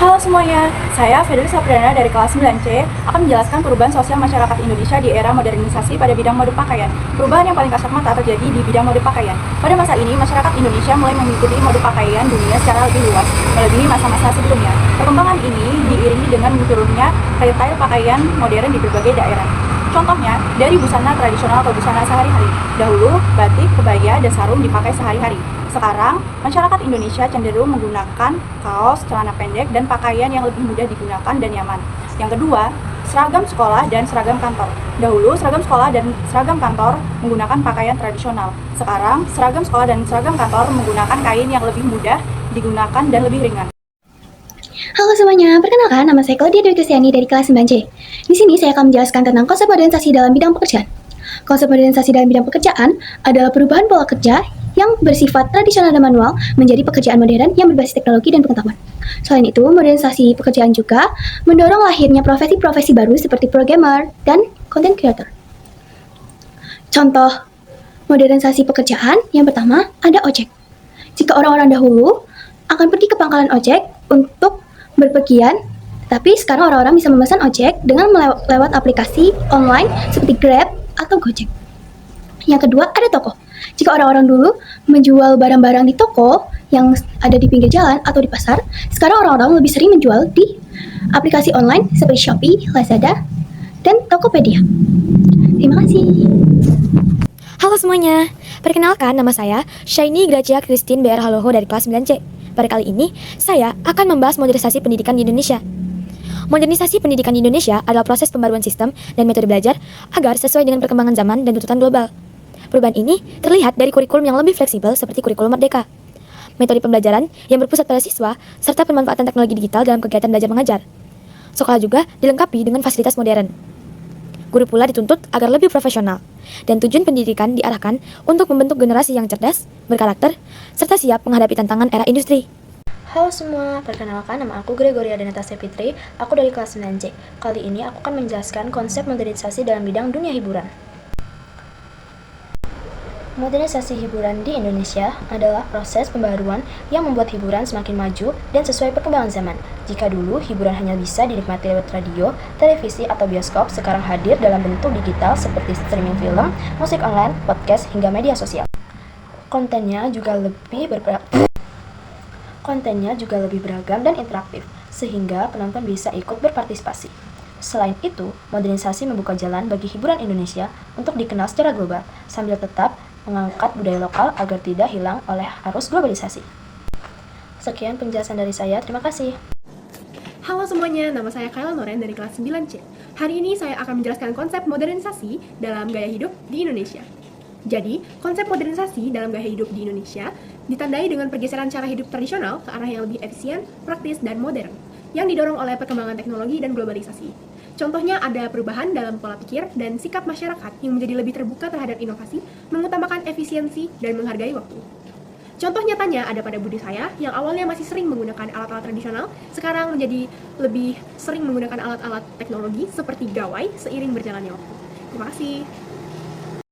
Halo semuanya, saya Fedri Sapriana dari kelas 9C akan menjelaskan perubahan sosial masyarakat Indonesia di era modernisasi pada bidang mode pakaian. Perubahan yang paling kasat mata terjadi di bidang mode pakaian. Pada masa ini, masyarakat Indonesia mulai mengikuti mode pakaian dunia secara lebih luas, melebihi masa-masa sebelumnya. Perkembangan ini diiringi dengan turunnya retail pakaian modern di berbagai daerah. Contohnya, dari busana tradisional atau busana sehari-hari. Dahulu, batik, kebaya, dan sarung dipakai sehari-hari. Sekarang, masyarakat Indonesia cenderung menggunakan kaos, celana pendek, dan pakaian yang lebih mudah digunakan dan nyaman. Yang kedua, seragam sekolah dan seragam kantor. Dahulu, seragam sekolah dan seragam kantor menggunakan pakaian tradisional. Sekarang, seragam sekolah dan seragam kantor menggunakan kain yang lebih mudah digunakan dan lebih ringan. Halo semuanya, perkenalkan nama saya Claudia Dwi Kristiani dari kelas 9C. Di sini saya akan menjelaskan tentang konsep modernisasi dalam bidang pekerjaan. Konsep modernisasi dalam bidang pekerjaan adalah perubahan pola kerja yang bersifat tradisional dan manual menjadi pekerjaan modern yang berbasis teknologi dan pengetahuan. Selain itu, modernisasi pekerjaan juga mendorong lahirnya profesi-profesi baru seperti programmer dan content creator. Contoh modernisasi pekerjaan yang pertama ada ojek. Jika orang-orang dahulu akan pergi ke pangkalan ojek untuk berpergian, tapi sekarang orang-orang bisa memesan ojek dengan lewat aplikasi online seperti Grab atau Gojek. Yang kedua, ada toko. Jika orang-orang dulu menjual barang-barang di toko yang ada di pinggir jalan atau di pasar, sekarang orang-orang lebih sering menjual di aplikasi online seperti Shopee, Lazada, dan Tokopedia. Terima kasih. Halo semuanya, perkenalkan nama saya Shaini Gracia Christine BR Haloho dari kelas 9C. Pada kali ini, saya akan membahas modernisasi pendidikan di Indonesia. Modernisasi pendidikan di Indonesia adalah proses pembaruan sistem dan metode belajar agar sesuai dengan perkembangan zaman dan tuntutan global. Perubahan ini terlihat dari kurikulum yang lebih fleksibel seperti kurikulum Merdeka, metode pembelajaran yang berpusat pada siswa, serta pemanfaatan teknologi digital dalam kegiatan belajar mengajar. Sekolah juga dilengkapi dengan fasilitas modern. Guru pula dituntut agar lebih profesional, dan tujuan pendidikan diarahkan untuk membentuk generasi yang cerdas, berkarakter, serta siap menghadapi tantangan era industri. Halo semua, perkenalkan nama aku Gregoria Natasha Fitri, aku dari kelas 9C. Kali ini aku akan menjelaskan konsep modernisasi dalam bidang dunia hiburan. Modernisasi hiburan di Indonesia adalah proses pembaruan yang membuat hiburan semakin maju dan sesuai perkembangan zaman. Jika dulu hiburan hanya bisa dinikmati lewat radio, televisi, atau bioskop, sekarang hadir dalam bentuk digital seperti streaming film, musik online, podcast, hingga media sosial. Kontennya juga lebih beragam dan interaktif, sehingga penonton bisa ikut berpartisipasi. Selain itu, modernisasi membuka jalan bagi hiburan Indonesia untuk dikenal secara global, sambil tetap mengangkat budaya lokal agar tidak hilang oleh arus globalisasi. Sekian penjelasan dari saya, terima kasih. Halo semuanya, nama saya Kayla Noren dari kelas 9C. Hari ini saya akan menjelaskan konsep modernisasi dalam gaya hidup di Indonesia. Jadi, konsep modernisasi dalam gaya hidup di Indonesia ditandai dengan pergeseran cara hidup tradisional ke arah yang lebih efisien, praktis, dan modern, yang didorong oleh perkembangan teknologi dan globalisasi. Contohnya ada perubahan dalam pola pikir dan sikap masyarakat yang menjadi lebih terbuka terhadap inovasi, mengutamakan efisiensi, dan menghargai waktu. Contoh nyatanya ada pada budi saya yang awalnya masih sering menggunakan alat-alat tradisional, sekarang menjadi lebih sering menggunakan alat-alat teknologi seperti gawai seiring berjalannya waktu. Terima kasih.